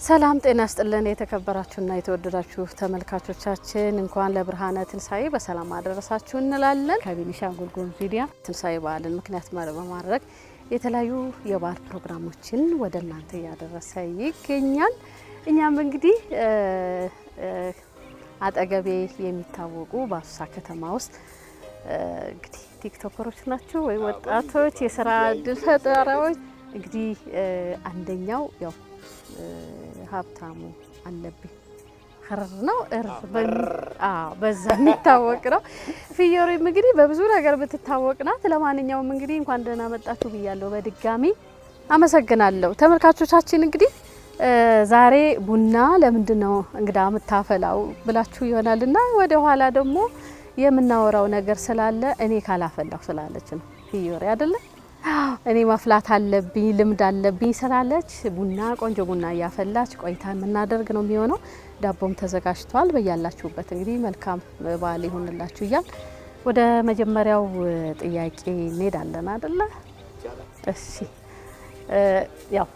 ሰላም ጤና ይስጥልን የተከበራችሁና የተወደዳችሁ ተመልካቾቻችን እንኳን ለብርሃነ ትንሳኤ በሰላም አደረሳችሁ እንላለን። ከቤኒሻንጉል ጉሙዝ ሚዲያ ትንሳኤ በዓልን ምክንያት በማድረግ የተለያዩ የበዓል ፕሮግራሞችን ወደ እናንተ ያደረሰ ይገኛል። እኛም እንግዲህ አጠገቤ የሚታወቁ በአሶሳ ከተማ ውስጥ እንግዲህ ቲክቶከሮች ናቸው ወይ ወጣቶች የሥራ ዕድል ፈጣሪዎች እንግዲህ አንደኛው ያው ሀብታሙ አለብኝ ኸረር ነው በዛ የሚታወቅ ነው። ፊዮሪም እንግዲህ በብዙ ነገር ብትታወቅናት። ለማንኛውም እንግዲህ እንኳን ደህና መጣችሁ ብያለሁ በድጋሚ አመሰግናለሁ። ተመልካቾቻችን እንግዲህ ዛሬ ቡና ለምንድነው እንግዳ የምታፈላው ብላችሁ ይሆናልና ወደ ኋላ ደግሞ የምናወራው ነገር ስላለ እኔ ካላፈላው ስላለች ነው ፊዮሪ አይደለ እኔ ማፍላት አለብኝ ልምድ አለብኝ ስላለች ቡና ቆንጆ ቡና ያፈላች ቆይታ የምናደርግ ነው የሚሆነው። ዳቦም ተዘጋጅቷል። በያላችሁበት እንግዲህ መልካም በዓል ይሁንላችሁ እያል ወደ መጀመሪያው ጥያቄ እንሄዳለን አይደለ? እሺ ያው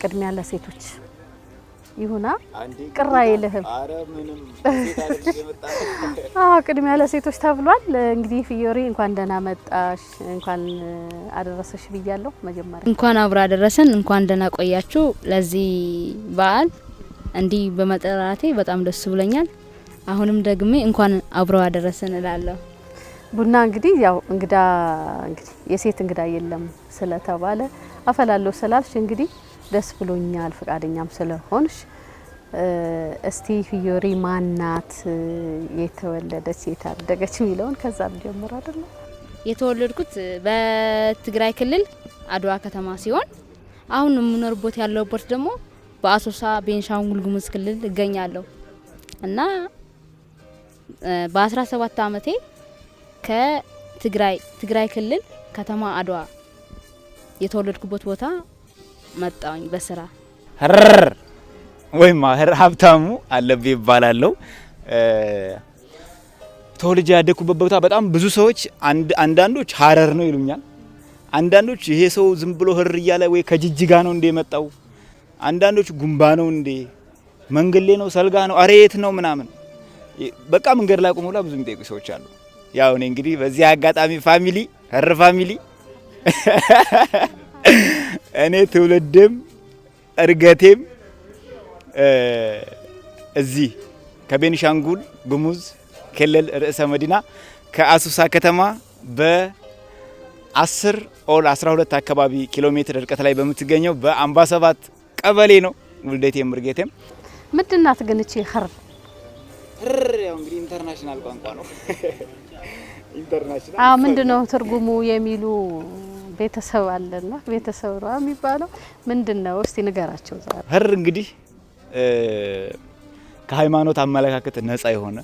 ቅድሚያ ለሴቶች ይሁና ቅራ ይልህም አረ ምንም ሴት አይደለም የመጣው ቅድሚያ ለሴቶች ተብሏል። እንግዲህ ፊዮሪ እንኳን ደህና መጣሽ እንኳን አደረሰሽ ብያለሁ። መጀመሪያ እንኳን አብራ አደረሰን እንኳን ደህና ቆያችሁ። ለዚህ በዓል እንዲህ በመጠራቴ በጣም ደስ ብሎኛል። አሁንም ደግሜ እንኳን አብራ አደረሰን እላለሁ። ቡና እንግዲህ ያው እንግዳ የሴት እንግዳ የለም ስለተባለ አፈላለሁ ስላልሽ እንግዲህ ደስ ብሎኛል ፈቃደኛም ስለሆንሽ። እስቲ ፊዮሪ ማናት የተወለደች የታደገች ሚለውን ከዛ ጀምሮ አይደል? የተወለድኩት በትግራይ ክልል አድዋ ከተማ ሲሆን አሁን የምኖርበት ያለውበት ደግሞ በአሶሳ ቤኒሻንጉል ጉሙዝ ክልል እገኛለሁ እና በ17 አመቴ ከትግራይ ክልል ከተማ አድዋ የተወለድኩበት ቦታ መጣኝ በስራ ሀረር ወይም ሀብታሙ አለብኝ ይባላልው። ተወልጄ ያደኩበት ቦታ በጣም ብዙ ሰዎች አንዳንዶች ሀረር ነው ይሉኛል። አንዳንዶች ይሄ ሰው ዝም ብሎ ህር እያለ ወይ ከጅጅጋ ነው እንደ መጣው፣ አንዳንዶች ጉምባ ነው እንደ መንገሌ ነው ሰልጋ ነው አሬት ነው ምናምን በቃ መንገድ ላይ ቆሞላ ብዙ የሚጠይቁ ሰዎች አሉ። ያው እኔ እንግዲህ በዚህ አጋጣሚ ፋሚሊ ሀረር ፋሚሊ እኔ ትውልድም እርገቴም እዚህ ከቤኒሻንጉል ጉሙዝ ክልል ርዕሰ መዲና ከአሶሳ ከተማ በ10 ኦል 12 አካባቢ ኪሎ ሜትር ርቀት ላይ በምትገኘው በአምባሰባት ቀበሌ ነው ውልደቴም እርገቴም። ምንድናት ግን እቺ ኸር ያው እንግዲህ ኢንተርናሽናል ቋንቋ ነው። ኢንተርናሽናል ምንድነው ትርጉሙ የሚሉ ቤተሰብ አለና ቤተሰብ ነው የሚባለው ምንድነው? እስቲ ንገራቸው። ሀረር እንግዲህ ከሃይማኖት አመለካከት ነፃ የሆነ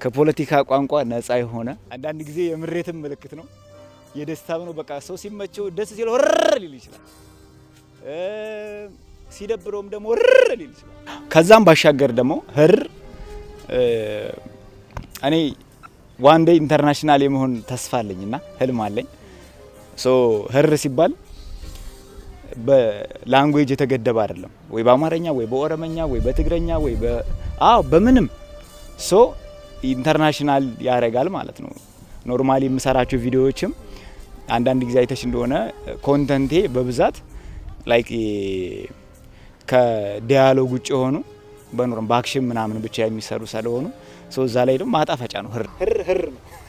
ከፖለቲካ ቋንቋ ነፃ የሆነ አንዳንድ ጊዜ የምሬትም ምልክት ነው የደስታም ነው። በቃ ሰው ሲመቸው ደስ ሲል ሀረር ሊል ይችላል፣ ሲደብረውም ደግሞ ሀረር ሊል ይችላል። ከዛም ባሻገር ደግሞ ሀረር እኔ ዋን ዴይ ኢንተርናሽናል የመሆን ተስፋ አለኝና ህልም አለኝ። ሀረር ሲባል በላንጉዌጅ የተገደበ አይደለም ወይ በአማርኛ ወይ በኦሮመኛ ወይ በትግረኛ ወይ በምንም ኢንተርናሽናል ያረጋል ማለት ነው። ኖርማሊ የምሰራቸው ቪዲዮዎችም አንዳንድ ጊዜ አይተሽ እንደሆነ ኮንተንቴ በብዛት ላይክ ከዲያሎግ ውጭ ሆኑ በኖርም ባክሽን ምናምን ብቻ የሚሰሩ ስለሆኑ እዛ ላይ ደግሞ ማጣፈጫ ነው።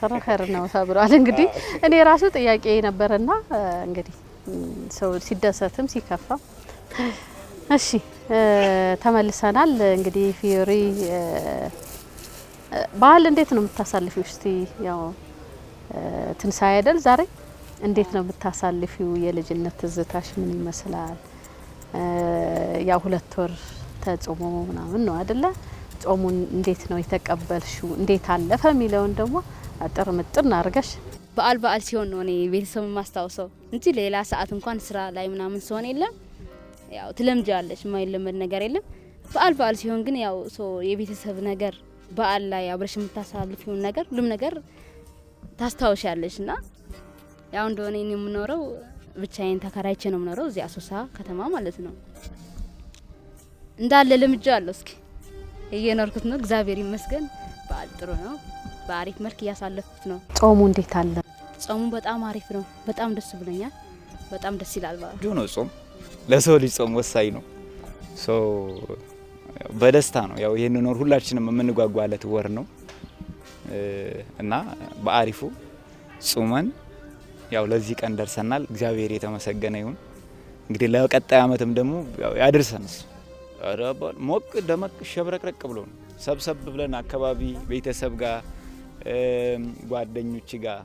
ሀረር ነው ተብሏል። እንግዲህ እኔ ራሱ ጥያቄ ነበርና እንግዲህ ሰው ሲደሰትም ሲከፋ እሺ ተመልሰናል። እንግዲህ ፊዮሪ በዓል እንዴት ነው የምታሳልፊው? እስቲ ያው ትንሳኤ አይደል ዛሬ እንዴት ነው የምታሳልፊው? የልጅነት ትዝታሽ ምን ይመስላል? ያው 2 ወር ተጾሞ ምናምን ነው አይደለ? ጾሙን እንዴት ነው የተቀበልሽው? እንዴት አለፈ የሚለውን ደግሞ አጥር ምጥን አርገሽ። በዓል ሲሆን ነው እኔ ቤተሰብ ማስታውሰው እንጂ ሌላ ሰዓት እንኳን ስራ ላይ ምናምን ሲሆን የለም። ያው ትለምጃለሽ የማይለመድ ነገር የለም። በዓል ሲሆን ግን ያው የቤተሰብ ነገር በዓል ላይ አብረሽ የምታሳልፊው ነገር ሁሉም ነገር ታስታውሻለሽና ያው እንደሆነ እኔ የምኖረው ብቻዬን ተከራይቼ ነው የምኖረው እዚህ አሶሳ ከተማ ማለት ነው። እንዳለ ልምጃለሁ። እስኪ እየኖርኩት ነው እግዚአብሔር ይመስገን። በዓል ጥሩ ነው። በአሪፍ መልክ እያሳለፍኩት ነው። ጾሙ እንዴት አለ? ጾሙ በጣም አሪፍ ነው። በጣም ደስ ብሎኛል። በጣም ደስ ይላል። በዓሉ ነው። ጾም ለሰው ልጅ ጾም ወሳኝ ነው። በደስታ ነው ያው ይሄን ኖር ሁላችንም የምንጓጓለት ወር ነው እና በአሪፉ ጾመን ያው ለዚህ ቀን ደርሰናል። እግዚአብሔር የተመሰገነ ይሁን። እንግዲህ ለቀጣይ አመትም ደግሞ ያድርሰንስ። አረባል ሞቅ ደመቅ ሸብረቅረቅ ብሎ ነው ሰብሰብ ብለን አካባቢ ቤተሰብ ጋር ጓደኞች ጋር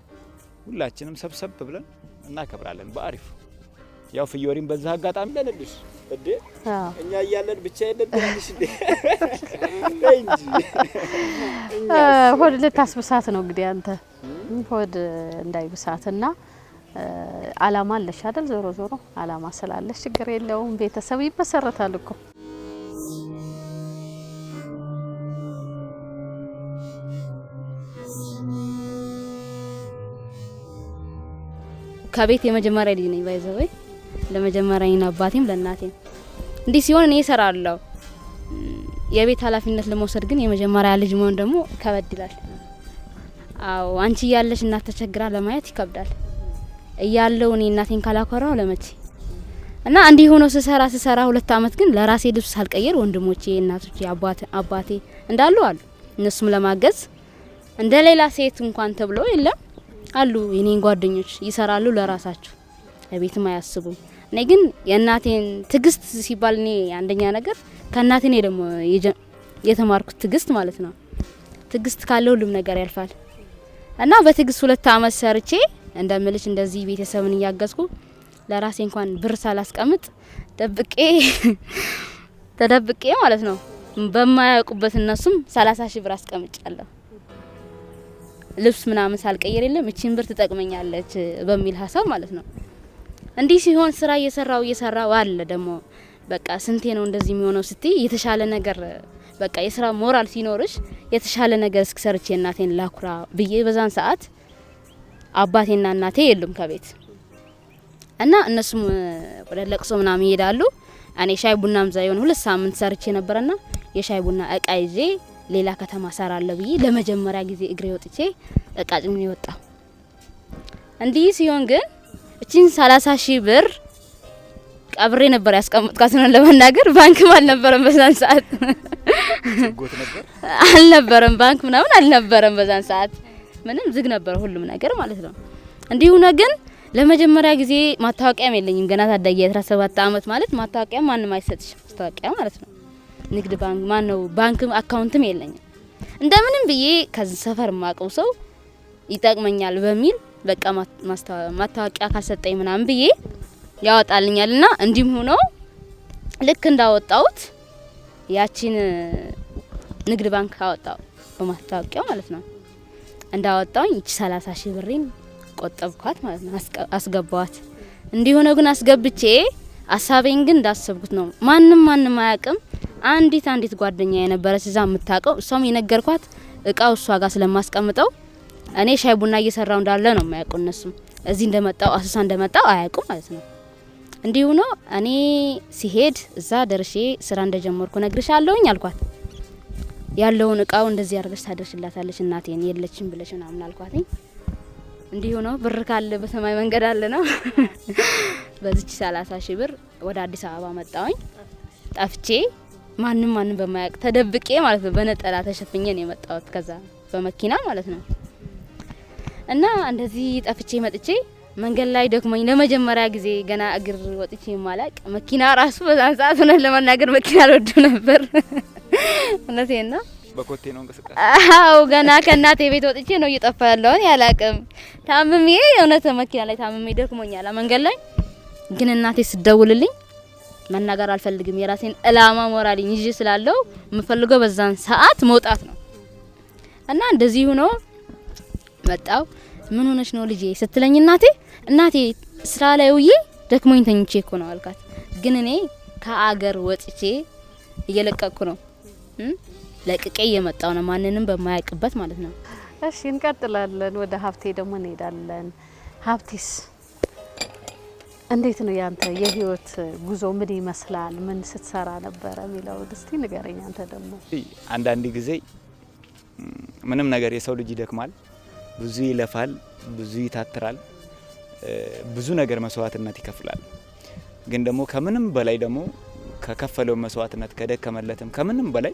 ሁላችንም ሰብሰብ ብለን እናከብራለን በአሪፉ። ያው ፍዮሪም በዛ አጋጣሚ ለልልሽ እንዴ እኛ እያለን ብቻ የለም ትንሽ እንዴ ሆድ ልታስብሳት ነው እንግዲህ አንተ ሆድ እንዳይብሳትና አላማ አለሽ አይደል? ዞሮ ዞሮ አላማ ስላለሽ ችግር የለውም። ቤተሰብ ይመሰረታል እኮ። ከቤት የመጀመሪያ ልጅ ነኝ ባይዘው ለመጀመሪያ አባቴም ለእናቴም እንዲህ ሲሆን እኔ እሰራለሁ። የቤት ኃላፊነት ለመውሰድ ግን የመጀመሪያ ልጅ መሆን ደግሞ ከበድ ይላል። አዎ አንቺ ያለሽ እናት ተቸግራ ለማየት ይከብዳል። እያለው እኔ እናቴን ካላኮራው ለመቼ እና እንዲህ ሆኖ ስሰራ 2 አመት ግን ለራሴ ልብስ ሳልቀየር ወንድሞቼ እናቶቼ አባቴ እንዳሉ አሉ። እነሱም ለማገዝ እንደሌላ ሴት እንኳን ተብሎ የለም አሉ የኔን ጓደኞች ይሰራሉ ለራሳቸው ለቤትም አያስቡም። እኔ ግን የእናቴን ትግስት ሲባል እኔ አንደኛ ነገር ከእናቴ ነው ደግሞ የተማርኩት ትግስት ማለት ነው። ትግስት ካለው ሁሉም ነገር ያልፋል እና በትግስት 2 አመት ሰርቼ እንደምልሽ እንደዚህ ቤተሰብን እያገዝኩ ለራሴ እንኳን ብር ሳላስቀምጥ ተደብቄ ማለት ነው በማያውቁበት እነሱም 30 ሺህ ብር አስቀምጫለሁ። ልብስ ምናምን ሳልቀየር የለም እቺን ብር ትጠቅመኛለች በሚል ሀሳብ ማለት ነው። እንዲህ ሲሆን ስራ እየሰራው አለ ደግሞ በቃ ስንቴ ነው እንደዚህ የሚሆነው ስትይ የተሻለ ነገር በቃ የስራ ሞራል ሲኖርሽ የተሻለ ነገር እስከሰርቼ እናቴን ላኩራ ብዬ በዛን ሰዓት አባቴና እናቴ የሉም ከቤት እና እነሱም ወደ ለቅሶ ምናምን ይሄዳሉ። እኔ ሻይ ቡናም ዛይሆን 2 ሳምንት ሰርቼ ነበርና የሻይ ቡና እቃ ይዤ ሌላ ከተማ ሰራለሁ ብዬ ለመጀመሪያ ጊዜ እግሬ ወጥቼ እቃ ጭኜ ወጣሁ። እንዲህ ሲሆን ግን እቺን 30 ሺህ ብር ቀብሬ ነበር ያስቀምጥኳት ነው ለመናገር። ባንክም አልነበረም በዛን ሰዓት አልነበረም ባንክ ምናምን አልነበረም በዛን ሰዓት ምንም ዝግ ነበር ሁሉም ነገር ማለት ነው። እንዲሁ ነው ግን ለመጀመሪያ ጊዜ ማታወቂያም የለኝም ገና ታዳጊ 17 አመት ማለት ማታወቂያ ማንንም አይሰጥሽ ማታወቂያ ማለት ነው። ንግድ ባንክ ማነው ባንክ አካውንትም የለኝም። እንደምንም ብዬ ከዚህ ሰፈር ማቀው ሰው ይጠቅመኛል በሚል በቃ ማታወቂያ ካሰጠኝ ምናምን ብዬ ያወጣልኛልና እንዲም ሆኖ ልክ እንዳወጣውት ያቺን ንግድ ባንክ አወጣው በማታወቂያ ማለት ነው። እንዳወጣውኝ እቺ 30 ሺህ ብሬን ቆጠብኳት ማለት ነው አስገባዋት። እንዲሆነ ግን አስገብቼ አሳቤን ግን እንዳሰብኩት ነው። ማንንም አያውቅም። አንዲት ጓደኛ የነበረች እዛ የምታውቀው እሷም የነገርኳት እቃው እሷ ጋር ስለማስቀምጠው እኔ ሻይ ቡና እየሰራው እንዳለ ነው የማያውቁ። እነሱም እዚህ እንደመጣው አሰሳ እንደመጣው አያውቁም ማለት ነው። እንዲሁ ነው እኔ ሲሄድ እዛ ደርሼ ስራ እንደጀመርኩ ነግርሻለሁኝ አልኳት። ያለውን እቃው እንደዚህ አድርገሽ ታደርሽላታለሽ እናቴን የለችም ብለሽ ምናምን አልኳትኝ። እንዲሁ ነው ብር ካለ በሰማይ መንገድ አለ ነው። በዚች 30 ሺህ ብር ወደ አዲስ አበባ መጣሁኝ። ጠፍቼ ማንንም በማያውቅ ተደብቄ ማለት ነው በነጠላ ተሸፍኜ ነው የመጣሁት ከዛ በመኪና ማለት ነው። እና እንደዚህ ጠፍቼ መጥቼ መንገድ ላይ ደክሞኝ ለመጀመሪያ ጊዜ ገና እግር ወጥቼ ማላቅ መኪና ራሱ በዛን ሰዓት ነው ለመናገር መኪና አልወድ ነበር። እነቴና በኮቴ ነው እንቅስቃሴ አው ገና ከእናቴ ቤት ወጥቼ ነው እየጠፋ ያለውን ያላቅም ታምሜ እውነት መኪና ላይ ታምሜ ደክሞኛል መንገድ ላይ ግን እናቴ ስደውልልኝ መናገር አልፈልግም የራሴን እላማ ሞራልኝ ይዤ ስላለው የምፈልገው በዛን ሰዓት መውጣት ነው። እና እንደዚህ ሆኖ መጣው። ምን ሆነሽ ነው ልጄ ስትለኝ እናቴ ስራ ላይ ውዬ ደክሞኝ ተኝቼ እኮ ነው አልካት። ግን እኔ ከአገር ወጥቼ እየለቀቅኩ ነው ለቅቄ እየመጣው ነው ማንንም በማያውቅበት ማለት ነው። እሺ እንቀጥላለን። ወደ ሀብቴ ደግሞ እንሄዳለን። ሀብቴስ እንዴት ነው ያንተ የህይወት ጉዞ ምን ይመስላል? ምን ስትሰራ ነበረ የሚለው እስቲ ንገረኝ። አንተ ደግሞ አንዳንድ ጊዜ ምንም ነገር የሰው ልጅ ይደክማል፣ ብዙ ይለፋል፣ ብዙ ይታትራል፣ ብዙ ነገር መስዋዕትነት ይከፍላል። ግን ደግሞ ከምንም በላይ ደግሞ ከከፈለው መስዋዕትነት ከደከመለትም ከምንም በላይ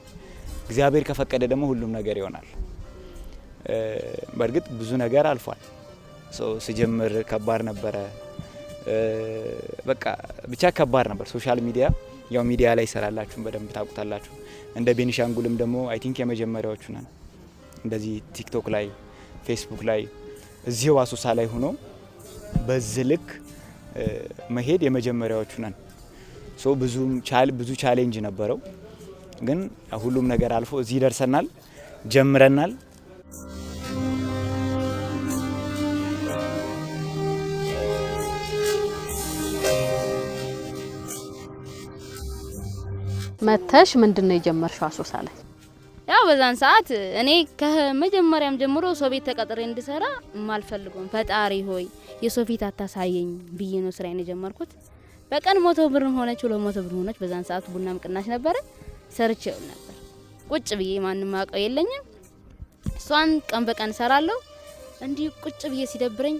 እግዚአብሔር ከፈቀደ ደግሞ ሁሉም ነገር ይሆናል። በእርግጥ ብዙ ነገር አልፏል። ሲጀምር ከባድ ነበረ። በቃ ብቻ ከባድ ነበር። ሶሻል ሚዲያ ያው ሚዲያ ላይ ሰራላችሁ በደንብ ታውቁታላችሁ። እንደ ቤኒሻንጉልም ደግሞ አይ ቲንክ የመጀመሪያዎቹ ነን። እንደዚህ ቲክቶክ ላይ ፌስቡክ ላይ እዚሁ አሶሳ ላይ ሆኖ በዚህ ልክ መሄድ የመጀመሪያዎቹ ነን። ብዙ ቻሌንጅ ነበረው። ግን ሁሉም ነገር አልፎ እዚህ ደርሰናል፣ ጀምረናል። መተሽ ምንድነው የጀመርሽው አሶሳ ላይ? ያው በዛን ሰዓት እኔ ከመጀመሪያም ጀምሮ ሰው ቤት ተቀጥሬ እንድሰራ ማልፈልገው ፈጣሪ ሆይ የሰው ፊት አታሳየኝ ብዬ ነው ስራዬን የጀመርኩት። በቀን 100 ብር ሆነች 200 ብር ሆነች። በዛን ሰዓት ቡናም ቅናሽ ነበረ። ሰርቼው ነበር ቁጭ ብዬ ማንንም አውቀው የለኝም። እሷን ቀን በቀን ሰራለሁ። እንዲህ ቁጭ ብዬ ሲደብረኝ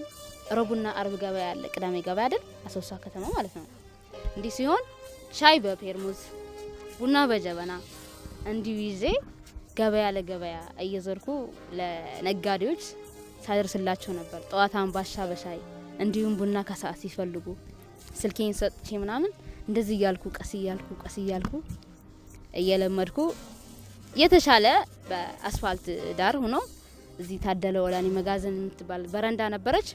ረቡዕና አርብ ገበያ አለ፣ ቅዳሜ ገበያ አይደል? አሶሳ ከተማ ማለት ነው። እንዲህ ሲሆን ሻይ በፔርሙዝ ቡና በጀበና እንዲሁ ይዤ ገበያ ለገበያ እየዘርኩ ለነጋዴዎች ሳደርስላቸው ነበር። ጠዋት አምባሻ በሻይ እንዲሁም ቡና ከሰዓት ሲፈልጉ ስልኬን ሰጥቼ ምናምን እንደዚህ እያልኩ ቀስ እያልኩ እየለመድኩ የተሻለ በአስፋልት ዳር ሆኖ እዚህ ታደለ ወላኒ መጋዘን የምትባል በረንዳ ነበረች።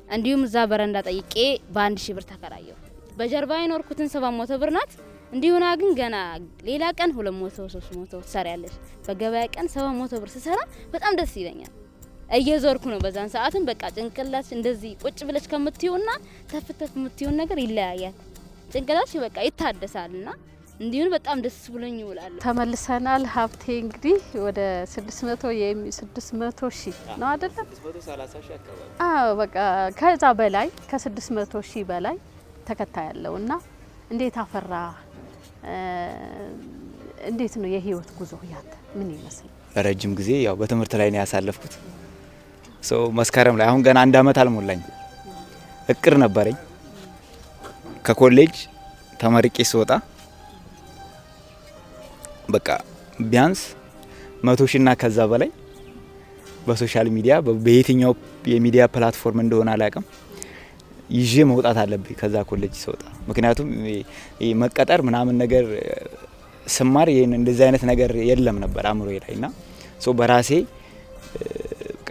እንዲሁም እዛ በረንዳ ጠይቄ በ1000 ብር ተከራየሁ። በጀርባ የኖርኩትን 700 ብር ናት። እንዲሁና ግን ገና ሌላ ቀን 200 300 ትሰሪያለሽ። በገበያ ቀን 700 ብር ስሰራ በጣም ደስ ይለኛል። እየዞርኩ ነው። በዛን ሰዓትም በቃ ጭንቅላትሽ እንደዚህ ቁጭ ብለሽ ከምትዩና ተፍተፍ የምትዩን ነገር ይለያያል። ጭንቅላትሽ በቃ ይታደሳልና እንዲሁን በጣም ደስ ብሎኝ ይውላል። ተመልሰናል። ሀብቴ እንግዲህ ወደ 600 ሺህ ነው አይደለም? 630 ሺህ አካባቢ። አዎ በቃ ከዛ በላይ ከ600 ሺህ በላይ ተከታይ ያለውና እንዴት አፈራ? እንዴት ነው የህይወት ጉዞ ያንተ ምን ይመስላል? ረጅም ጊዜ ያው በትምህርት ላይ ነው ያሳለፍኩት። መስከረም ላይ አሁን ገና 1 አመት አልሞላኝ እቅድ ነበረኝ። ከኮሌጅ ተመርቄ ስወጣ በቃ ቢያንስ 100 ሺና ከዛ በላይ በሶሻል ሚዲያ በየትኛው የሚዲያ ፕላትፎርም እንደሆነ አላውቅም ይዤ መውጣት አለብኝ ከዛ ኮሌጅ ስወጣ። ምክንያቱም መቀጠር ምናምን ነገር ስማር ይሄን እንደዚህ አይነት ነገር የለም ነበር አእምሮዬ ላይና በራሴ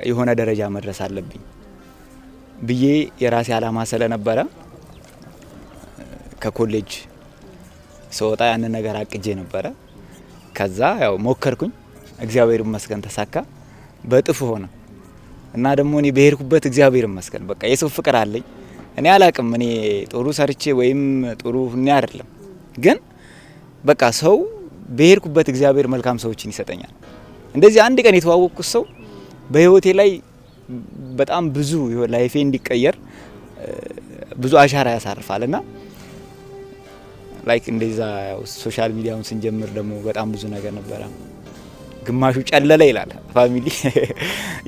የሆነ ደረጃ መድረስ አለብኝ ብዬ የራሴ አላማ ስለነበረ ከኮሌጅ ስወጣ ያንን ነገር አቅጄ ነበረ። ከዛ ያው ሞከርኩኝ፣ እግዚአብሔር ይመስገን ተሳካ፣ በጥፍ ሆነ እና ደግሞ እኔ በሄድኩበት እግዚአብሔር ይመስገን በቃ የሰው ፍቅር አለኝ። እኔ አላቅም እኔ ጥሩ ሰርቼ ወይም ጥሩ ሁኔ አይደለም፣ ግን በቃ ሰው በሄድኩበት እግዚአብሔር መልካም ሰዎችን ይሰጠኛል። እንደዚህ አንድ ቀን የተዋወቅኩት ሰው በህይወቴ ላይ በጣም ብዙ ላይፌ እንዲቀየር ብዙ አሻራ ያሳርፋልና ላይክ እንደዛ ሶሻል ሚዲያውን ስንጀምር ደግሞ በጣም ብዙ ነገር ነበረ። ግማሹ ጨለለ ይላል ፋሚሊ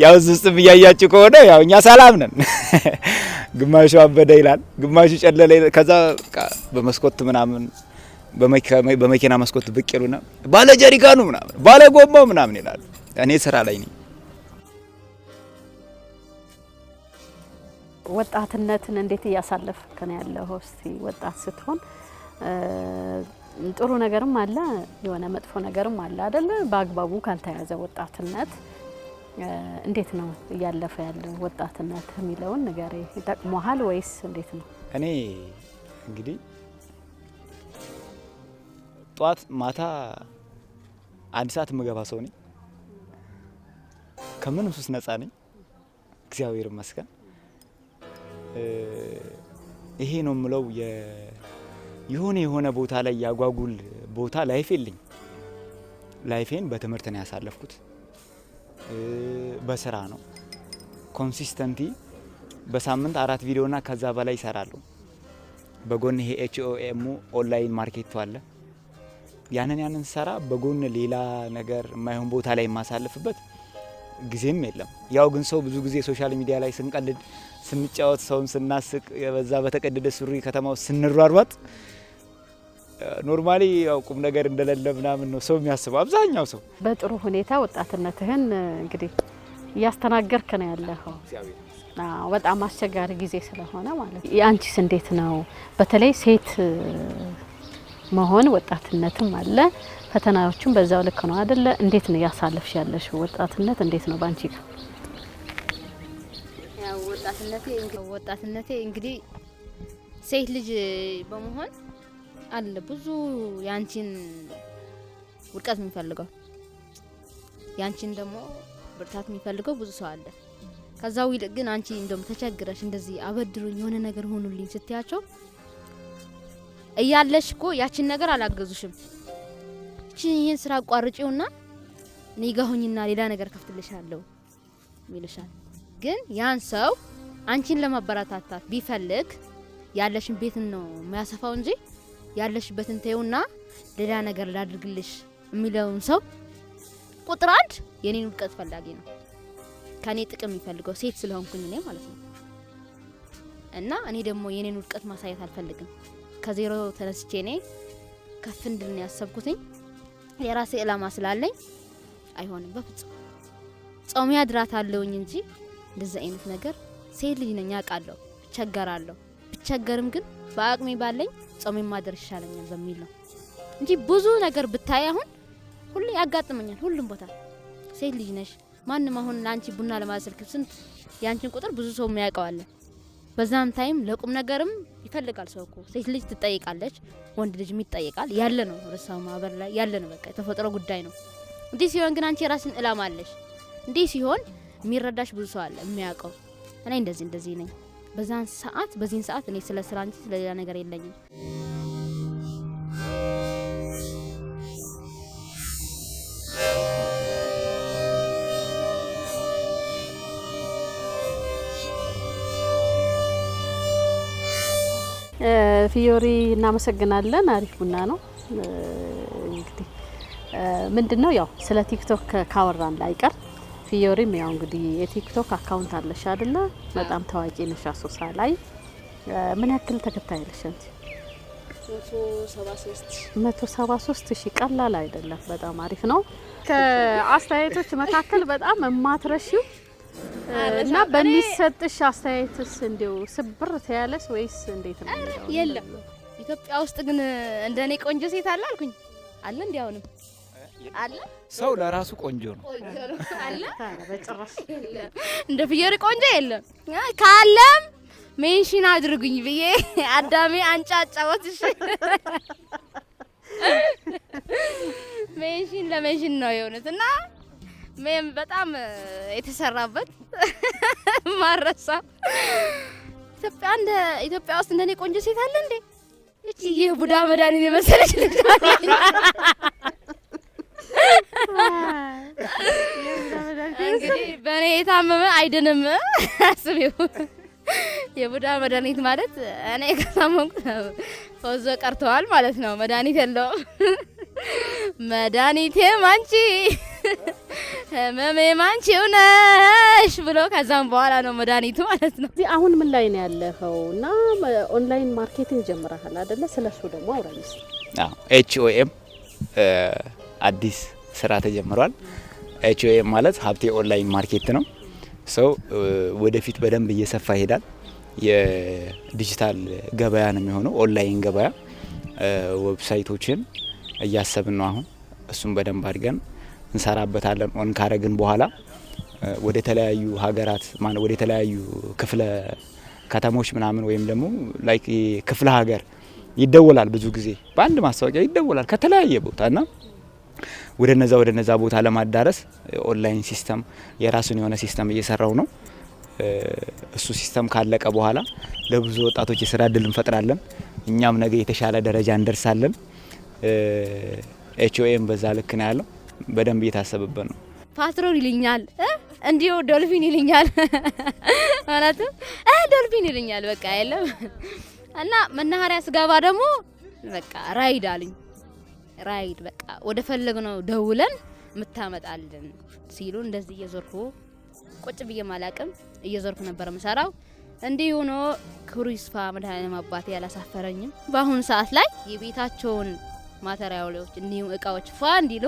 ያው ውስጥም እያያችሁ ከሆነ ያው እኛ ሰላም ነን። ግማሹ አበደ ይላል፣ ግማሹ ጨለለ። ከዛ በመስኮት ምናምን በመኪና መስኮት ብቅ ይሉና ባለ ጀሪካኑ ምናምን ባለ ጎማው ምናምን ይላል። እኔ ስራ ላይ ነኝ። ወጣትነትን እንዴት እያሳለፍክ ነው ያለው? እስቲ ወጣት ስትሆን ጥሩ ነገርም አለ የሆነ መጥፎ ነገርም አለ አይደለ? በአግባቡ ካልተያዘ ወጣትነት እንዴት ነው እያለፈ ያለው ወጣትነት የሚለውን ነገር ይጠቅመሃል ወይስ እንዴት ነው? እኔ እንግዲህ ጧት ማታ 1 ሰዓት የምገባ ሰው ነኝ። ከምንም ሱስ ነፃ ነኝ፣ እግዚአብሔር ይመስገን። ይሄ ነው የምለው የሆነ ቦታ ላይ ያጓጉል ቦታ ላይፍ የለኝ። ላይፌን በትምህርት ነው ያሳለፍኩት፣ በስራ ነው። ኮንሲስተንቲ በሳምንት 4 ቪዲዮና ከዛ በላይ ይሰራለሁ። በጎን ይሄ ኤችኦኤም ኦንላይን ማርኬቱ አለ። ያንን ሰራ በጎን ሌላ ነገር የማይሆን ቦታ ላይ የማሳልፍበት ጊዜም የለም። ያው ግን ሰው ብዙ ጊዜ ሶሻል ሚዲያ ላይ ስንቀልድ ስንጫወት ሰውን ስናስቅ በዛ በተቀደደ ሱሪ ከተማ ውስጥ ስንሯሯጥ ኖርማሊ ያው ቁም ነገር እንደሌለ ምናምን ነው ሰው የሚያስበው አብዛኛው ሰው። በጥሩ ሁኔታ ወጣትነትህን እንግዲህ እያስተናገርክ ነው ያለኸው። በጣም አስቸጋሪ ጊዜ ስለሆነ ማለት ነው። አንቺስ እንዴት ነው? በተለይ ሴት መሆን ወጣትነትም አለ ፈተናዎችም በዛው ልክ ነው አይደለ? እንዴት ነው ያሳለፍሽ ያለሽ ወጣትነት እንዴት ነው ባንቺ ጋር? ያው ወጣትነቴ እንግዲህ ሴት ልጅ በመሆን አለ ብዙ ያንቺን ውድቀት የሚፈልገው ያንቺን ደግሞ ብርታት የሚፈልገው ብዙ ሰው አለ። ከዛው ይልቅ ግን አንቺ እንደም ተቸግረሽ እንደዚህ አበድሩኝ የሆነ ነገር ሆኑልኝ ስትያቸው እያለሽ እኮ ያችን ነገር አላገዙሽም። ይህን ስራ አቋርጪውና እኔ ጋር ሆኝና ሌላ ነገር ከፍትልሻለሁ ይልሻል። ግን ያን ሰው አንቺን ለማበረታታት ቢፈልግ ያለሽን ቤትን ነው የሚያሰፋው እንጂ ያለሽበትን ተይውና ሌላ ነገር ላድርግልሽ የሚለውን ሰው ቁጥር 1 የኔን ውድቀት ፈላጊ ነው። ከኔ ጥቅም የሚፈልገው ሴት ስለሆንኩኝ እኔ ማለት ነው። እና እኔ ደግሞ የኔን ውድቀት ማሳየት አልፈልግም። ከዜሮ ተነስቼ እኔ ከፍ እንድል ነው ያሰብኩትኝ። የራሴ ዕላማ ስላለኝ አይሆንም በፍጹም። ጾም ያድራታለሁኝ እንጂ እንደዚህ አይነት ነገር ሴት ልጅ ነኝ አውቃለሁ። ብቸገርም ግን በአቅሜ ባለኝ ጾም ማድረግ ይሻለኛል በሚል ነው እንጂ ብዙ ነገር ብታይ አሁን ሁሉ ያጋጥመኛል። ሁሉም ቦታ ሴት ልጅ ነሽ ማንንም አሁን ላንቺ ቡና ለማዘልክ ስንት ያንቺን ቁጥር ብዙ ሰው የሚያውቀው አለ። በዛም ታይም ለቁም ነገርም ይፈልጋል ሰው እኮ ሴት ልጅ ትጠይቃለች፣ ወንድ ልጅ ይጠይቃል። ያለ ነው ረሳው ማህበር ላይ ያለ ነው። በቃ የተፈጠረ ጉዳይ ነው። እንዲህ ሲሆን ግን አንቺ ራስን ዕላማ አለሽ። እንዲህ ሲሆን የሚረዳሽ ብዙ ሰው አለ የሚያውቀው። እኔ እንደዚህ ነኝ በዚህን ሰዓት እኔ ስለ ስራ እንጂ ስለ ሌላ ነገር የለኝም። ፊዮሪ እናመሰግናለን። አሪፍ ቡና ነው። እንግዲህ ምንድነው ያው ስለ ቲክቶክ ካወራን ላይቀር ፊዮሪም ያው እንግዲህ የቲክቶክ አካውንት አለሽ አይደለ? በጣም ታዋቂ ነሽ አሶሳ ላይ። ምን ያክል ተከታይ አለሽ አንቺ? 173 ሺህ ቀላል አይደለም። በጣም አሪፍ ነው። ከአስተያየቶች መካከል በጣም የማትረሺው እና በሚሰጥሽ አስተያየትስ እንዴው ስብር ተያለስ ወይስ እንዴት ነው? የለም ኢትዮጵያ ውስጥ ግን እንደኔ ቆንጆ ሴት አለ አልኩኝ አለ እንዲያውንም አለ ሰው ለራሱ ቆንጆ ነው አለ በጭራሽ እንደ ፊዮሪ ቆንጆ የለም። ካለም ሜንሽን አድርጉኝ ብዬ አዳሜ አንጫጫወትሽ ሜንሽን ነው የሆነትና ሜም በጣም የተሰራበት ማረሳ ኢትዮጵያ ውስጥ እንደኔ ቆንጆ ሴት አለ እንዴ? እቺ የቡዳ መድኃኒት የመሰለች ልጅ እንግዲህ በእኔ የታመመ አይድንም። አስቢው የቡዳ መድኃኒት ማለት እኔ ከታመምኩ ፈውዞ ቀርተዋል ማለት ነው። መድኃኒት የለውም። መድኃኒቴም አንቺ ህመሜም አንቺው ነሽ ብሎ ከዛም በኋላ ነው መድኃኒቱ ማለት ነው። አሁን ምን ላይ ነው ያለኸው? እና ኦንላይን ማርኬቲንግ ጀምረሃል አይደለ? ስለሱ ደግሞ አውራኝ። ኤችኦኤም አዲስ ስራ ተጀምሯል። ኤችኦኤም ማለት ሀብቴ ኦንላይን ማርኬት ነው። ሰው ወደፊት በደንብ እየሰፋ ይሄዳል። የዲጂታል ገበያ ነው የሚሆነው፣ ኦንላይን ገበያ። ዌብሳይቶችን እያሰብን ነው አሁን። እሱም በደንብ አድርገን እንሰራበታለን። ኦን ካረግን በኋላ ወደ ተለያዩ ሀገራት ወደ ተለያዩ ክፍለ ከተሞች ምናምን ወይም ደግሞ ላይክ ክፍለ ሀገር ይደወላል። ብዙ ጊዜ በአንድ ማስታወቂያ ይደወላል ከተለያየ ቦታና ወደ ነዛ ቦታ ለማዳረስ ኦንላይን ሲስተም የራሱን የሆነ ሲስተም እየሰራው ነው። እሱ ሲስተም ካለቀ በኋላ ለብዙ ወጣቶች የስራ እድል እንፈጥራለን። እኛም ነገ የተሻለ ደረጃ እንደርሳለን። ኤችኦኤም በዛ ልክ ነው ያለው። በደንብ እየታሰበበት ነው። ፓትሮል ይልኛል እንዲሁ ዶልፊን ይልኛል ማለት ዶልፊን ይልኛል። በቃ የለም እና መናኸሪያ ስገባ ደግሞ በቃ ራይድ አለኝ። ራይድ በቃ ወደ ፈለግነው ደውለን ምታመጣልን ሲሉ እንደዚህ እየዞርኩ ቁጭ ብዬ ማላቅም እየዞርኩ ነበር መሰራው። እንዲህ ሆኖ ክብሩ ይስፋ መድኃኔዓለም አባቴ ያላሳፈረኝም። በአሁኑ ሰዓት ላይ የቤታቸውን ማቴሪያሎች እንዲሁም እቃዎች ፏ እንዲሉ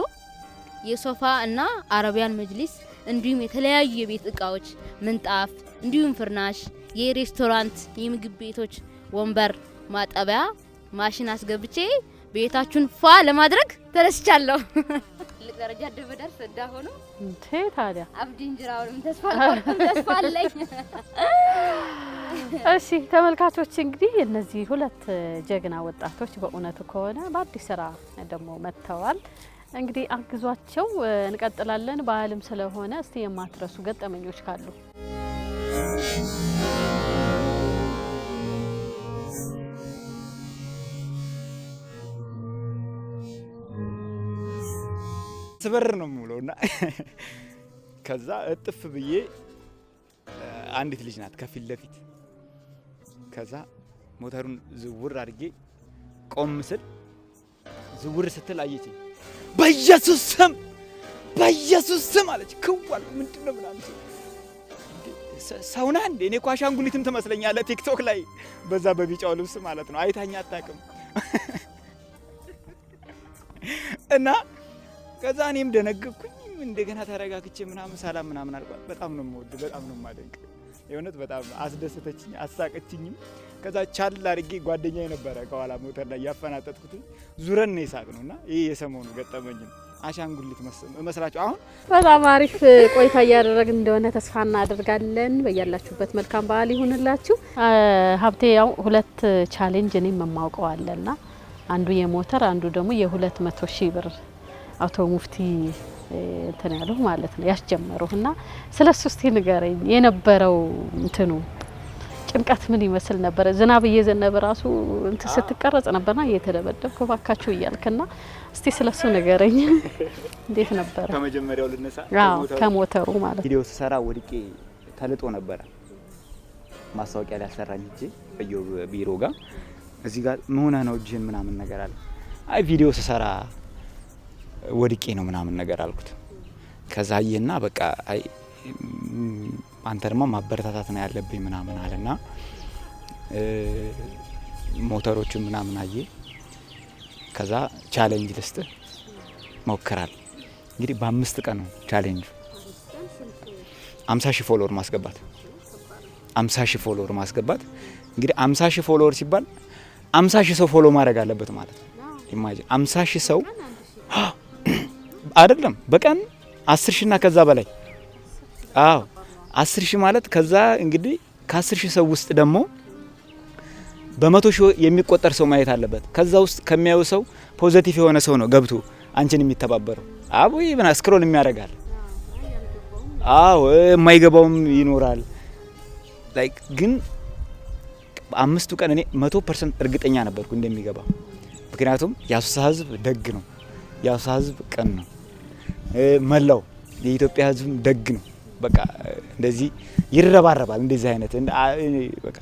የሶፋ እና አረቢያን መጅሊስ እንዲሁም የተለያዩ የቤት እቃዎች ምንጣፍ፣ እንዲሁም ፍርናሽ፣ የሬስቶራንት የምግብ ቤቶች ወንበር ማጠቢያ ማሽን አስገብቼ ቤታችሁን ፏ ለማድረግ ተነስቻለሁ። ትልቅ ደረጃ ደብደርስ እንዳሆነ እንዴ ታዲያ አብዲ እንጀራውንም ተስፋ አለኝ። እሺ ተመልካቾች እንግዲህ እነዚህ ሁለት ጀግና ወጣቶች በእውነቱ ከሆነ በአዲስ ስራ ደግሞ መጥተዋል። እንግዲህ አግዟቸው እንቀጥላለን። በዓልም ስለሆነ እስቲ የማትረሱ ገጠመኞች ካሉ ስበር ነው ሙሉና ከዛ እጥፍ ብዬ አንዲት ልጅ ናት ከፊት ለፊት። ከዛ ሞተሩን ዝውር አድርጌ ቆም ስል ዝውር ስትል አየችኝ። በኢየሱስ ስም አለች። ክዋል ምንድነው ምናምን ሰውና እንዴ? እኔ እኮ አሻንጉሊትም ትመስለኛለህ ቲክቶክ ላይ በዛ በቢጫው ልብስ ማለት ነው። አይታኛ አታውቅም። እና ከዛ እኔም ደነገኩኝ። እንደገና ተረጋግቼ ምናምን ሰላም ምናምን አልኳት። በጣም ነው የምወድ፣ በጣም ነው የማደንቅ። የእውነት በጣም አስደሰተችኝ፣ አሳቀችኝም። ከዛ ቻል አድርጌ ጓደኛዬ ነበረ ከኋላ ሞተር ላይ ያፈናጠጥኩት ዙረን ነው የሳቅ ነውና ይሄ የሰሞኑ ገጠመኝ አሻንጉሊት መስላችሁ። አሁን በጣም አሪፍ ቆይታ እያደረግን እንደሆነ ተስፋ እናደርጋለን። በያላችሁበት መልካም በዓል ይሁንላችሁ። ሀብቴ ያው ሁለት ቻሌንጅ እኔም የማውቀው አለና አንዱ የሞተር አንዱ ደግሞ የ200,000 ብር አውቶ ሙፍቲ እንትን ያለው ማለት ነው ያስጀመሩና ስለሱ እስቲ ንገረኝ። የነበረው እንትኑ ጭንቀት ምን ይመስል ነበር? ዝናብ እየዘነበ ራሱ እንት ስትቀረጽ ነበርና እየተደበደብኩ ባካችሁ እያልከና እስቲ ስለሱ ንገረኝ። እንዴት ነበር? ከመጀመሪያው ልነሳ። ከሞተሩ ማለት ቪዲዮ ስሰራ ወድቄ ተልጦ ነበር። ማስታወቂያ ላይ አሰራኝ እጄ ቢሮ ጋር እዚህ ጋር ምን ሆነ ነው እጅን ምናምን ነገር አለ። አይ ቪዲዮ ስሰራ ወድቄ ነው ምናምን ነገር አልኩት። ከዛ አየና በቃ አይ አንተ ደግሞ ማበረታታት ነው ያለብኝ ምናምን አለና ሞተሮቹን ምናምን አየ። ከዛ ቻሌንጅ ልስጥ ሞክራል። እንግዲህ በ5 ቀን ነው ቻሌንጁ። 50,000 ፎሎወር ማስገባት 50,000 ፎሎወር ማስገባት። እንግዲህ 50,000 ፎሎወር ሲባል 50,000 ሰው ፎሎ ማድረግ አለበት ማለት ነው። ኢማጂን 50,000 ሰው አይደለም በቀን 10,000 እና ከዛ በላይ። አዎ 10,000 ማለት ከዛ እንግዲህ ከ10,000 ሰው ውስጥ ደግሞ በ100,000 የሚቆጠር ሰው ማየት አለበት። ከዛ ውስጥ ከሚያየው ሰው ፖዚቲቭ የሆነ ሰው ነው ገብቶ አንቺን የሚተባበረው። አቦይ በና ስክሮል የሚያደርጋል። አዎ የማይገባውም ይኖራል። ላይክ ግን በ5 ቀን እኔ 100% እርግጠኛ ነበርኩ እንደሚገባ። ምክንያቱም የአሶሳ ህዝብ ደግ ነው፣ የአሶሳ ህዝብ ቀን ነው፣ መላው የኢትዮጵያ ህዝብ ደግ ነው። በቃ እንደዚህ ይረባረባል። እንደዚህ አይነት በቃ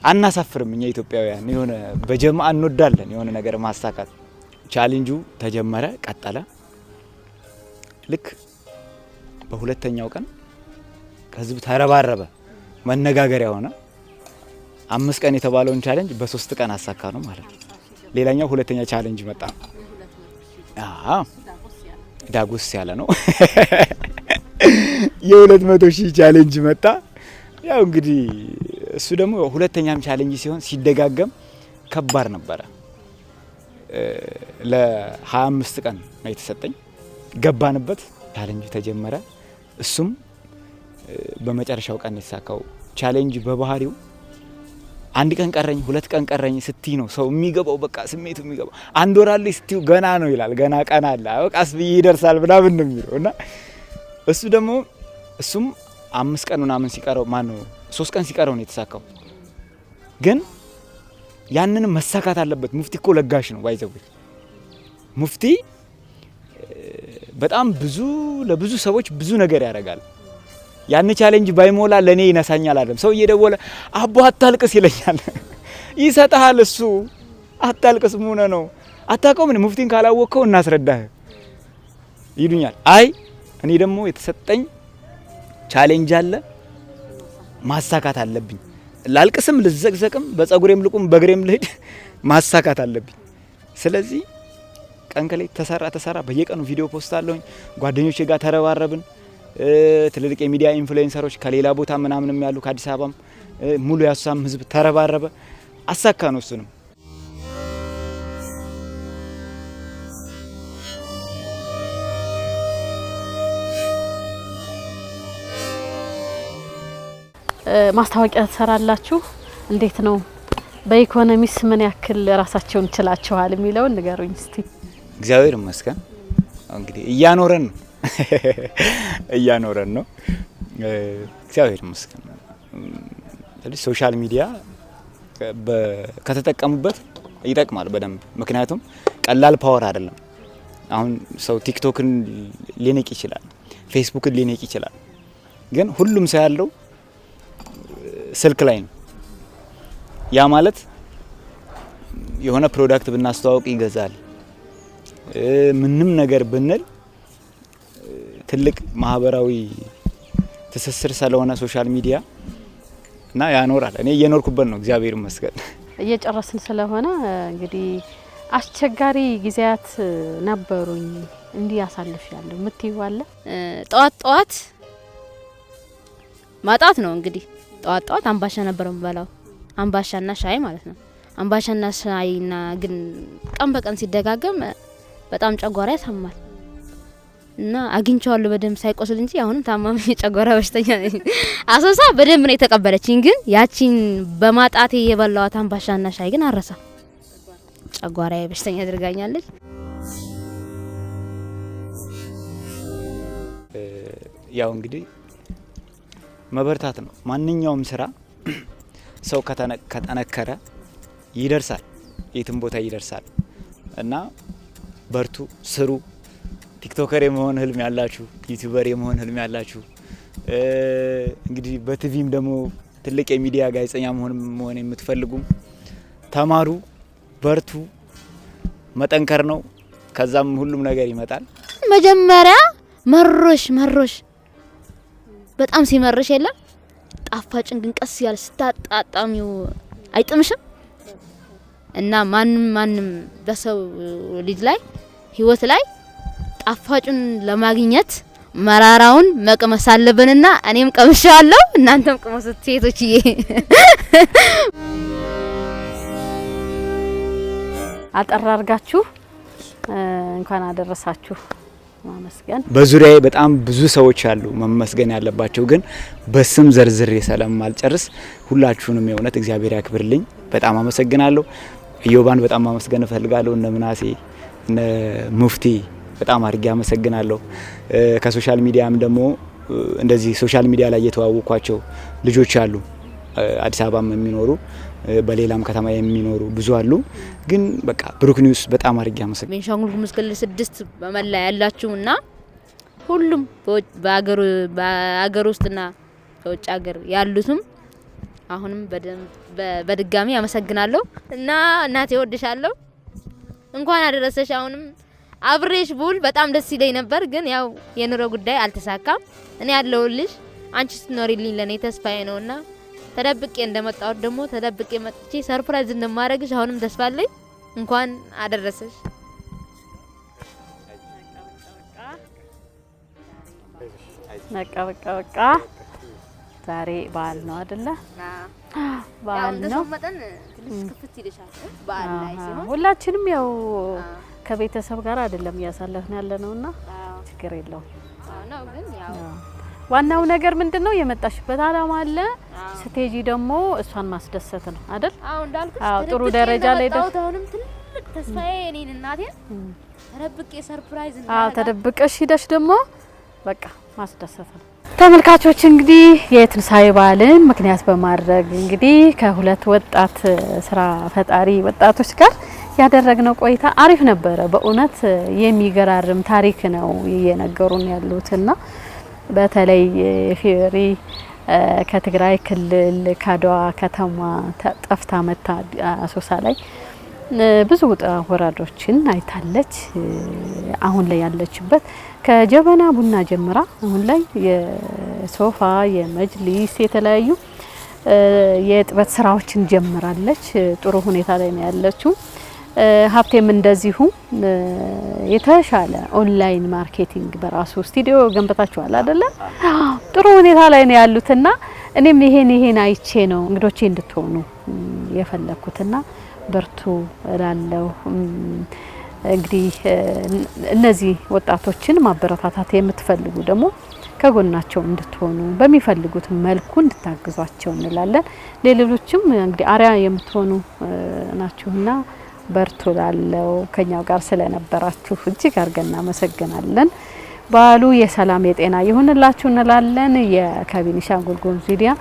አናሳፍርም እኛ ኢትዮጵያውያን። የሆነ በጀማዓ እንወዳለን የሆነ ነገር ማሳካት። ቻሌንጁ ተጀመረ፣ ቀጠለ። ልክ በሁለተኛው ቀን ህዝብ ተረባረበ፣ መነጋገሪያ ሆነ። 5 ቀን የተባለውን ቻሌንጅ በ3 ቀን አሳካ ነው ማለት ነው። ሌላኛው ሁለተኛ ቻሌንጅ መጣ። አዎ ዳጉስ ያለ ነው። የ200,000 ቻሌንጅ መጣ። ያው እንግዲህ እሱ ደግሞ ሁለተኛም ቻሌንጅ ሲሆን ሲደጋገም ከባድ ነበረ። ለ25 ቀን ነው የተሰጠኝ። ገባንበት፣ ቻሌንጁ ተጀመረ። እሱም በመጨረሻው ቀን የተሳካው። ቻሌንጅ በባህሪው አንድ ቀን ቀረኝ 2 ቀን ቀረኝ ስትይ ነው ሰው የሚገባው። በቃ ስሜቱ የሚገባው። አንድ ወር አለ ስትዩ ገና ነው ይላል። ገና ቀን አለ በቃስ ብዬ ይደርሳል ምናምን ነው የሚለው እና እሱ ደግሞ እሱም 5 ቀን ምናምን ሲቀረው ማነው 3 ቀን ሲቀረው ነው የተሳካው። ግን ያንን መሳካት አለበት። ሙፍቲ እኮ ለጋሽ ነው ባይዘው። ሙፍቲ በጣም ለብዙ ሰዎች ብዙ ነገር ያደርጋል። ያን ቻሌንጅ ባይሞላ ለኔ ይነሳኛል አይደለም። ሰው እየደወለ አቦ አታልቅስ ይለኛል። ይሰጣል እሱ አታልቅስ ምን ነው አታውቀውም ሙፍቲን ካላወቀው እናስረዳህ ይሉኛል። አይ እኔ ደግሞ የተሰጠኝ ቻሌንጅ አለ ማሳካት አለብኝ። ላልቅስም ልዘቅዘቅም በጸጉሬም ልቁም በግሬም ልሂድ ማሳካት አለብኝ። ስለዚህ ቀን ከሌ ተሰራ በየቀኑ ቪዲዮ ፖስት አለሁኝ። ጓደኞቼ ጋር ተረባረብን። ትልልቅ የሚዲያ ኢንፍሉዌንሰሮች ከሌላ ቦታ ምናምንም ያሉ ከአዲስ አበባም ሙሉ ያሳም ህዝብ ተረባረበ አሳካ ነው እሱንም ማስታወቂያ ተሰራላችሁ እንዴት ነው በኢኮኖሚስ ምን ያክል ራሳቸውን ችላችኋል የሚለውን ንገሩኝ እስቲ። እግዚአብሔር ይመስገን እንግዲህ እያኖረን ነው እግዚአብሔር ይመስገን። ስለዚህ ሶሻል ሚዲያ ከተጠቀሙበት ይጠቅማል በደንብ። ምክንያቱም ቀላል ፓወር አይደለም። አሁን ሰው ቲክቶክን ሊነቅ ይችላል፣ ፌስቡክን ሊነቅ ይችላል። ግን ሁሉም ሰው ያለው ስልክ ላይ ነው። ያ ማለት የሆነ ፕሮዳክት ብናስተዋውቅ ይገዛል። ምንም ነገር ብንል ትልቅ ማህበራዊ ትስስር ስለሆነ ሶሻል ሚዲያ እና ያኖራል። እኔ እየኖርኩበት ነው እግዚአብሔር ይመስገን። እየጨረስን ስለሆነ እንግዲህ አስቸጋሪ ጊዜያት ነበሩኝ እንዲህ ያሳልፊያለሁ ምትይዋለ? ጠዋት ማጣት ነው እንግዲህ ጠዋት አምባሻ ነበር የምበላው፣ አምባሻና ሻይ ማለት ነው። አምባሻና ሻይና ግን ቀን በቀን ሲደጋገም በጣም ጨጓራ ያሳማል እና አግኝቻለሁ በደም ሳይቆስል እንጂ አሁንም ታማሚ ጨጓራ በሽተኛ ነኝ። አሶሳ በደም ነው የተቀበለችኝ፣ ግን ያቺን በማጣቴ የበላዋት አምባሻና ሻይ ግን አረሳ ጨጓራ በሽተኛ አድርጋኛለች። ያው እንግዲህ መበርታት ነው። ማንኛውም ስራ ሰው ከተነከረ ይደርሳል፣ የትም ቦታ ይደርሳል እና በርቱ፣ ስሩ። ቲክቶከር የመሆን ህልም ያላችሁ፣ ዩቲዩበር የመሆን ህልም ያላችሁ እንግዲህ በቲቪም ደግሞ ትልቅ የሚዲያ ጋዜጠኛ መሆን የምትፈልጉም ተማሩ፣ በርቱ። መጠንከር ነው። ከዛም ሁሉም ነገር ይመጣል። መጀመሪያ መሮሽ በጣም ሲመርሽ የለም ጣፋጭን ግን ቀስ ያለ ስታጣጣሚው አይጥምሽም። እና ማንም በሰው ልጅ ላይ ህይወት ላይ ጣፋጩን ለማግኘት መራራውን መቅመስ አለብንና እኔም ቀምሻለሁ፣ እናንተም ቅመሱት ሴቶችዬ። አጠራርጋችሁ እንኳን አደረሳችሁ ማመስገን። በዙሪያዬ በጣም ብዙ ሰዎች አሉ መመስገን ያለባቸው፣ ግን በስም ዘርዝሬ ስለማልጨርስ ሁላችሁንም የእውነት እግዚአብሔር ያክብርልኝ። በጣም አመሰግናለሁ። ኢዮባን በጣም ማመስገን እፈልጋለሁ። እነ ምናሴ እነ ሙፍቲ በጣም አድርጌ አመሰግናለሁ። ከሶሻል ሚዲያም ደግሞ እንደዚህ ሶሻል ሚዲያ ላይ የተዋወቅኳቸው ልጆች አሉ፣ አዲስ አበባም የሚኖሩ በሌላም ከተማ የሚኖሩ ብዙ አሉ። ግን በቃ ብሩክ ኒውስ በጣም አድርጌ አመሰግናለሁ። ቤንሻንጉል ጉሙዝ ክልል 6 በመላ ያላችሁና ሁሉም በአገር ውስጥና በውጭ ሀገር ያሉትም አሁንም በድጋሚ አመሰግናለሁ እና እናቴ ወድሻለሁ፣ እንኳን አደረሰሽ። አሁንም አብሬሽ ቡል በጣም ደስ ይለኝ ነበር፣ ግን ያው የኑሮ ጉዳይ አልተሳካም። እኔ ያለሁልሽ፣ አንቺ ስትኖሪልኝ ለኔ ተስፋዬ ነውና ተደብቄ እንደመጣው ደግሞ ተደብቄ መጥቼ ሰርፕራይዝ እንደማረግሽ አሁንም ተስፋ አለኝ። እንኳን አደረሰሽ። በቃ ዛሬ በዓል ነው አይደለ? በዓል ነው። መጠን ትንሽ ክፍት ይልሻል በዓል ላይ ሲሆን ሁላችንም ያው ከቤተሰብ ጋር አይደለም ያሳለፍን ያለነውና ችግር የለውም ነው። ግን ያው ዋናው ነገር ምንድነው የመጣሽበት አላማ አለ። ስቴጂ ደግሞ እሷን ማስደሰት ነው አይደል? አዎ እንዳልኩሽ ጥሩ ደረጃ ላይ አሁንም ትልቅ ተስፋዬ እኔን እናቴ ተደብቄ ሰርፕራይዝ ተደብቀሽ ሂደሽ ደግሞ በቃ ማስደሰት ነው። ተመልካቾች እንግዲህ የትንሳኤ በዓልን ምክንያት በማድረግ እንግዲህ ከሁለት ወጣት ስራ ፈጣሪ ወጣቶች ጋር ያደረግነው ቆይታ አሪፍ ነበረ። በእውነት የሚገራርም ታሪክ ነው እየነገሩን ያሉትና በተለይ ፌሪ ከትግራይ ክልል ከአድዋ ከተማ ጠፍታ መታ አሶሳ ላይ ብዙ ውጣ ወራዶችን አይታለች። አሁን ላይ ያለችበት ከጀበና ቡና ጀምራ አሁን ላይ የሶፋ የመጅሊስ የተለያዩ የጥበት ስራዎችን ጀምራለች። ጥሩ ሁኔታ ላይ ነው ያለችው። ሀብቴም እንደዚሁ የተሻለ ኦንላይን ማርኬቲንግ በራሱ ስቱዲዮ ገንብታችኋል አይደለ? ጥሩ ሁኔታ ላይ ነው ያሉትና እኔም ይሄን አይቼ ነው እንግዶቼ እንድትሆኑ የፈለኩትና በርቱ እላለሁ። እንግዲህ እነዚህ ወጣቶችን ማበረታታት የምትፈልጉ ደግሞ ከጎናቸው እንድትሆኑ በሚፈልጉት መልኩ እንድታግዟቸው እንላለን። ለሌሎችም እንግዲህ አሪያ የምትሆኑ ናችሁና በርቱ እላለሁ። ከኛው ጋር ስለነበራችሁ እጅግ አድርገን እናመሰግናለን። በዓሉ የሰላም የጤና ይሁንላችሁ እንላለን። ከቤኒሻንጉል ጉሙዝ ሚዲያ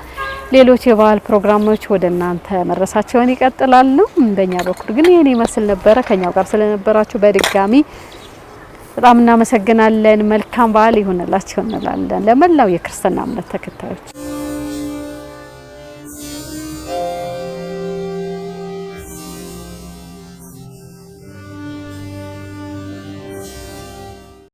ሌሎች የበዓል ፕሮግራሞች ወደ እናንተ መድረሳቸውን ይቀጥላሉ። በእኛ በኩል ግን ይሄን ይመስል ነበረ። ከኛው ጋር ስለነበራችሁ በድጋሚ በጣም እናመሰግናለን። መልካም በዓል ይሁንላችሁ እንላለን ለመላው የክርስትና እምነት ተከታዮች።